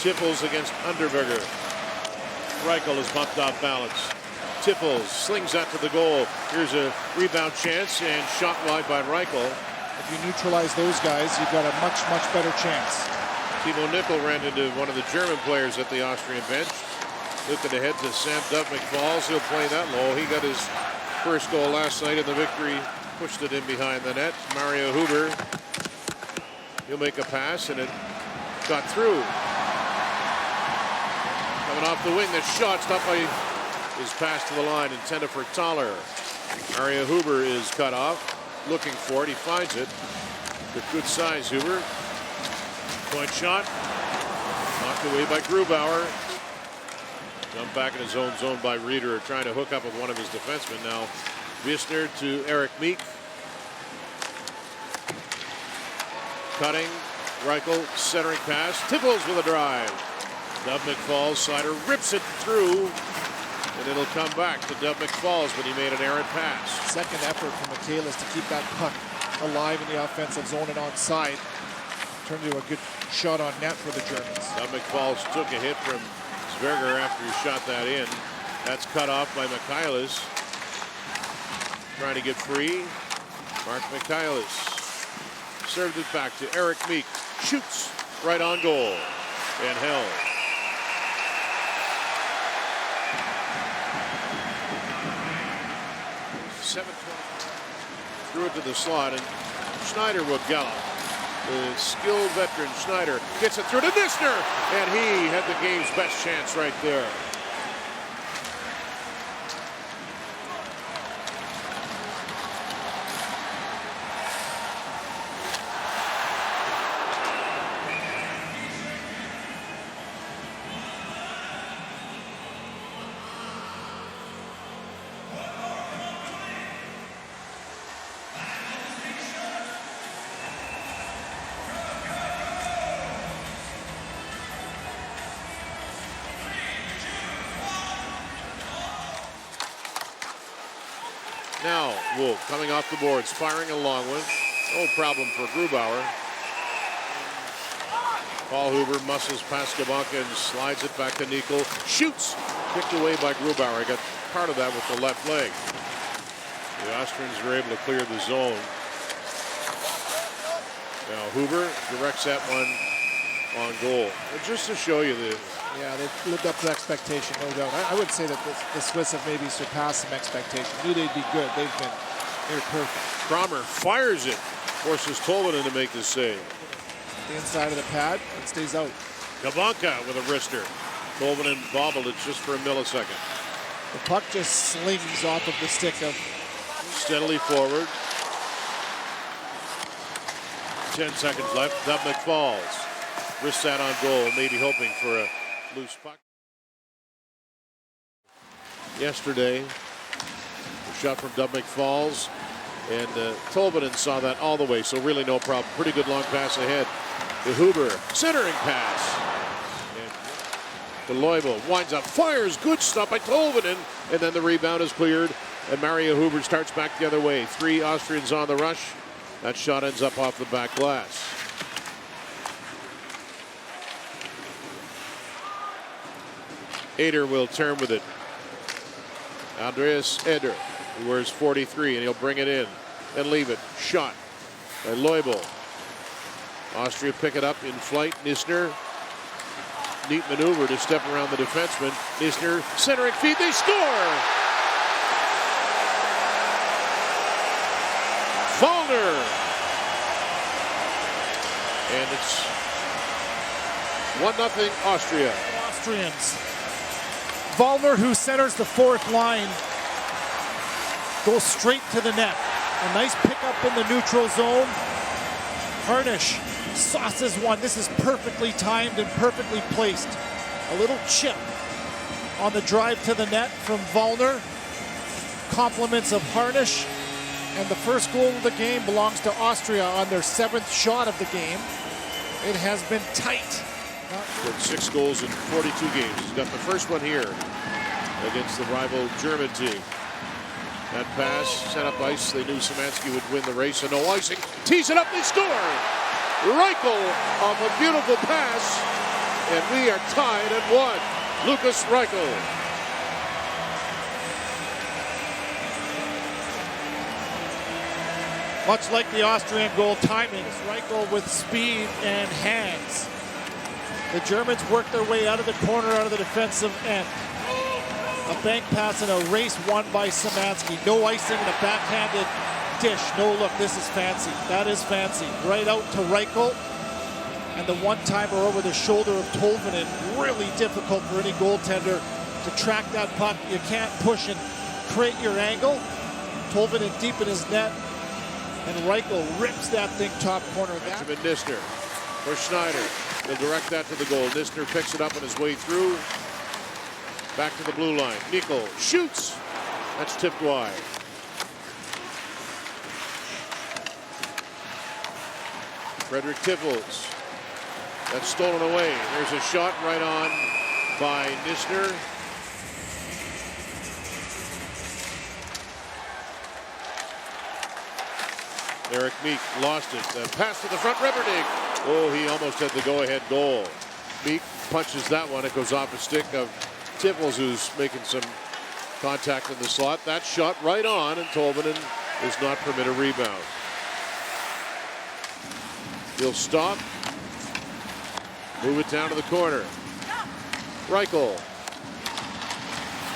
Tipples against Underberger. Reichel is bumped off balance. Tipples slings that to the goal. Here's a rebound chance and shot wide by Reichel. If you neutralize those guys, you've got a much, much better chance. Timo Nickel ran into one of the German players at the Austrian bench. Looking ahead to Sam Dubnik-Falls. He'll play that low. He got his first goal last night in the victory. Pushed it in behind the net. Mario Huber. He'll make a pass and it got through. Coming off the wing, the shot stopped by his pass to the line, intended for Thaler. Mario Huber is cut off. Looking for it. He finds it. Good size, Huber. Point shot. Knocked away by Grubauer. Jumped back in his own zone by Reeder, trying to hook up with one of his defensemen. Now Wisner to Eric Meek. Cutting. Reichel centering pass. Tipples with a drive. Dubnik-Falls slider rips it through. And it'll come back to Dubnik-Falls, but he made an errant pass. Second effort from Michaelis to keep that puck alive in the offensive zone and onside. Turned into a good shot on net for the Germans. Dubnik-Falls took a hit from Zwerger after he shot that in. That's cut off by Michaelis. Trying to get free. Mark Michaelis served it back to Eric Meek. Shoots right on goal and held. Threw it to the slot, and Schneider will gallop. The skilled veteran Schneider gets it through to Nisner, and he had the game's best chance right there. Now, Wolf coming off the boards, firing a long one. No problem for Grubauer. Paul Huber muscles past Gabanka and slides it back to Nickel. Shoots! Kicked away by Grubauer. He got part of that with the left leg. The Austrians were able to clear the zone. Now, Huber directs that one on goal. And just to show you the... Yeah, they've lived up to expectation, no doubt. I would say that the Swiss have maybe surpassed some expectation. Knew they'd be good. They've been near perfect. Cromer fires it. Forces Tolvanen to make the save. The inside of the pad, it stays out. Gabanka with a wrister. Tolvanen bobbled it just for a millisecond. The puck just slings off of the stick of... Steadily forward. 10 seconds left. Dubnik-Falls. Wrist that on goal, maybe hoping for a loose puck. Yesterday, a shot from Dubnik-Falls, and Tolvanen saw that all the way, so really no problem. Pretty good long pass ahead to Huber. Centering pass. And to Leubel. Winds up, fires. Good stop by Tolvanen, and then the rebound is cleared, and Mario Huber starts back the other way. 3 Austrians on the rush. That shot ends up off the back glass. Eder will turn with it. Andreas Eder, who wears 43, and he'll bring it in and leave it. Shot by Leubel. Austria pick it up in flight. Nisner. Neat maneuver to step around the defenseman. Nisner centering feed. They score! Wallner. And it's 1-0 Austria. Austrians. Wallner, who centers the fourth line, goes straight to the net. A nice pickup in the neutral zone. Harnish sauces one. This is perfectly timed and perfectly placed. A little chip on the drive to the net from Wallner. Compliments of Harnish. And the first goal of the game belongs to Austria on their 7th shot of the game. It has been tight. With 6 goals in 42 games. He's got the first one here against the rival German team. That pass set up ice. They knew Szymanski would win the race, and no icing. Tees it up, they score! Reichel off a beautiful pass and we are tied at 1. Lukas Reichel. Much like the Austrian goal, timing. Reichel with speed and hands. The Germans work their way out of the corner, out of the defensive end. A bank pass and a race won by Szymanski. No icing and a backhanded dish. No look, this is fancy. That is fancy. Right out to Reichel. And the one-timer over the shoulder of Tolvanen. Really difficult for any goaltender to track that puck. You can't push and create your angle. Tolvanen deep in his net. And Reichel rips that thing top corner. Benjamin Nisner for Schneider. He'll direct that to the goal. Nisner picks it up on his way through. Back to the blue line. Nico shoots. That's tipped wide. Frederick Tiffels. That's stolen away. There's a shot right on by Nisner. Eric Meek lost it. The pass to the front. Riverding. Oh, he almost had the go-ahead goal. Meek punches that one. It goes off a stick of Tiffels, who's making some contact in the slot. That shot right on, and Tolvanen does not permit a rebound. He'll stop. Move it down to the corner. Reichel.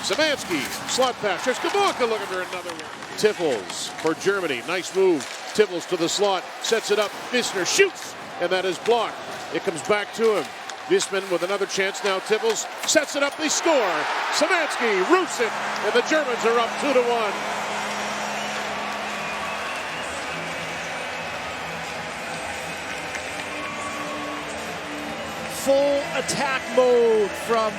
Szymanski. Slot pass. There's Kabuka looking for another one. Tiffels for Germany. Nice move. Tiffels to the slot. Sets it up. Visner shoots. And that is blocked. It comes back to him. Visman with another chance now. Tiffels sets it up. They score. Szymanski roots it. And the Germans are up 2-1. Full attack mode from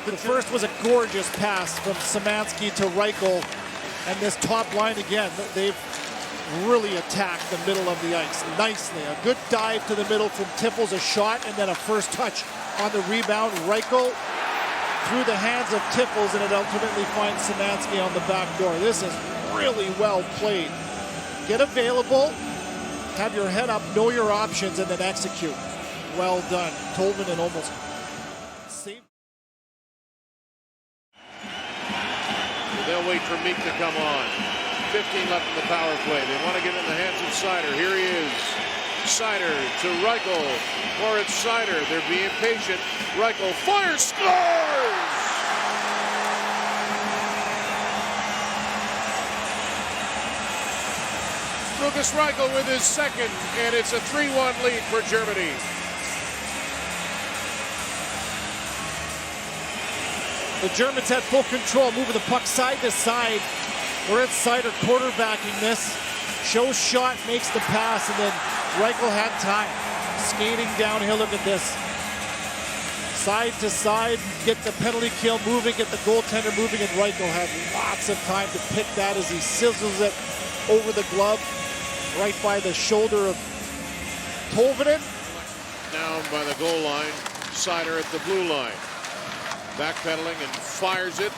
the first was a gorgeous pass from Szymanski to Reichel, and this top line again, they've really attacked the middle of the ice nicely. A good dive to the middle from Tiffels, a shot, and then a first touch on the rebound. Reichel through the hands of Tiffels, and it ultimately finds Szymanski on the back door. This is really well played. Get available, have your head up, know your options, and then execute. Well done. Tolvanen almost saved. They'll wait for Meek to come on. 15 left in the power play. They want to get in the hands of Seider. Here he is. Seider to Reichel. Or it's Seider. They're being patient. Reichel fires, scores! Lukas Reichel with his second, and it's a 3-1 lead for Germany. The Germans had full control, moving the puck side to side. We're at Seider quarterbacking this. Shows shot, makes the pass, and then Reichel had time. Skating downhill, look at this. Side to side, get the penalty kill moving, get the goaltender moving, and Reichel had lots of time to pick that as he sizzles it over the glove, right by the shoulder of Tolvanen. Down by the goal line, Seider at the blue line. Backpedaling and fires it.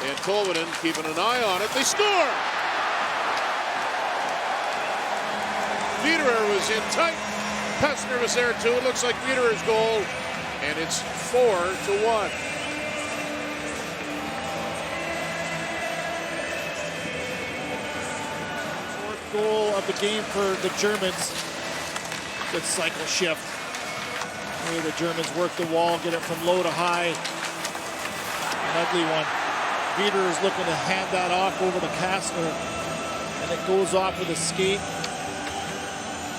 And Tolvanen keeping an eye on it. They score! Wiederer was in tight. Pessner was there too. It looks like Wiederer's goal. And it's 4-1. Fourth goal of the game for the Germans. Good cycle shift. Here the Germans work the wall, get it from low to high. An ugly one. Wiederer is looking to hand that off over to Kastner, and it goes off with a skate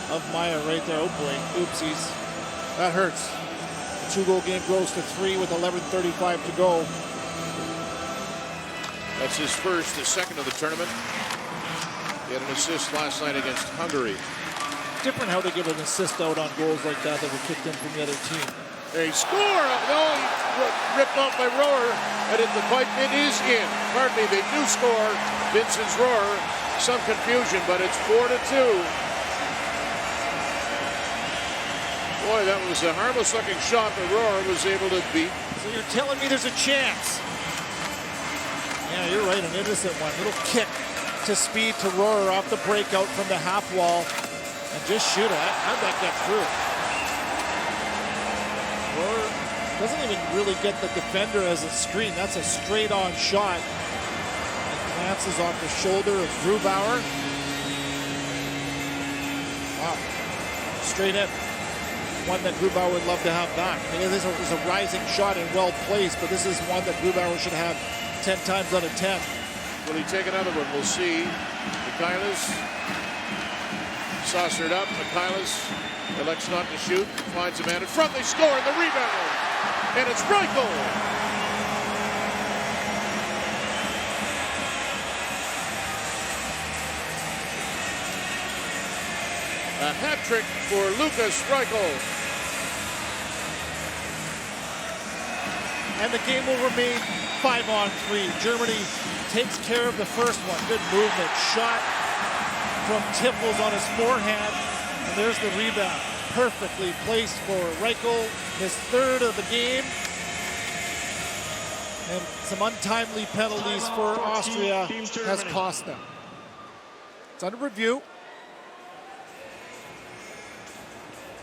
of Maya right there. Oh boy, oopsies. That hurts. The 2-goal game grows to 3 with 11:35 to go. That's his first, his second of the tournament. He had an assist last night against Hungary. Different how they give an assist out on goals like that were kicked in from the other team. They score! No, he ripped off by Rohrer, and the pipe, it is in. Pardon me, they do score. Vincent's Rohrer. Some confusion, but it's 4-2. Boy, that was a harmless-looking shot that Rohrer was able to beat. So you're telling me there's a chance? Yeah, you're right, an innocent one. Little kick to speed to Rohrer off the breakout from the half wall. And just shoot it. How'd that get through? Or doesn't even really get the defender as a screen. That's a straight-on shot. It glances off the shoulder of Grubauer. Wow. Straight in. One that Grubauer would love to have back. I mean, this is a rising shot and well placed, but this is one that Grubauer should have 10 times out of 10. Will he take another one? We'll see. Mikhailis saucered up. Mikhailis elects not to shoot. Finds a man in front. They score and the rebound. And it's Reichel. A hat trick for Lukas Reichel. And the game will remain 5-on-3. Germany takes care of the first one. Good movement. Shot from Tiffels on his forehand. And there's the rebound. Perfectly placed for Reichel. His third of the game. And some untimely penalties for Austria has cost them. It's under review.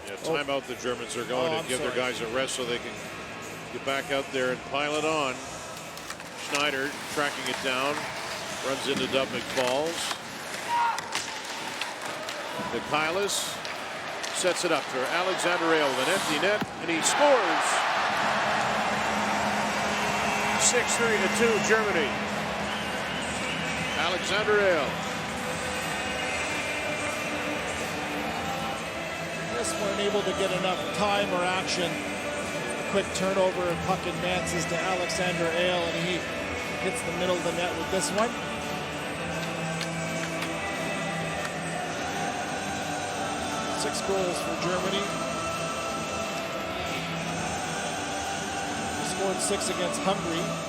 Yeah, timeout the Germans are going to give their guys a rest so they can get back out there and pile it on. Schneider tracking it down. Runs into Dubnik Falls. Mikhailis sets it up for Alexander Hale with an empty net, and he scores. 6-3-2 Germany. Alexander Hale. Just weren't able to get enough time or action. A quick turnover and puck advances to Alexander Hale, and he hits the middle of the net with this one. Six goals for Germany. They scored 6 against Hungary.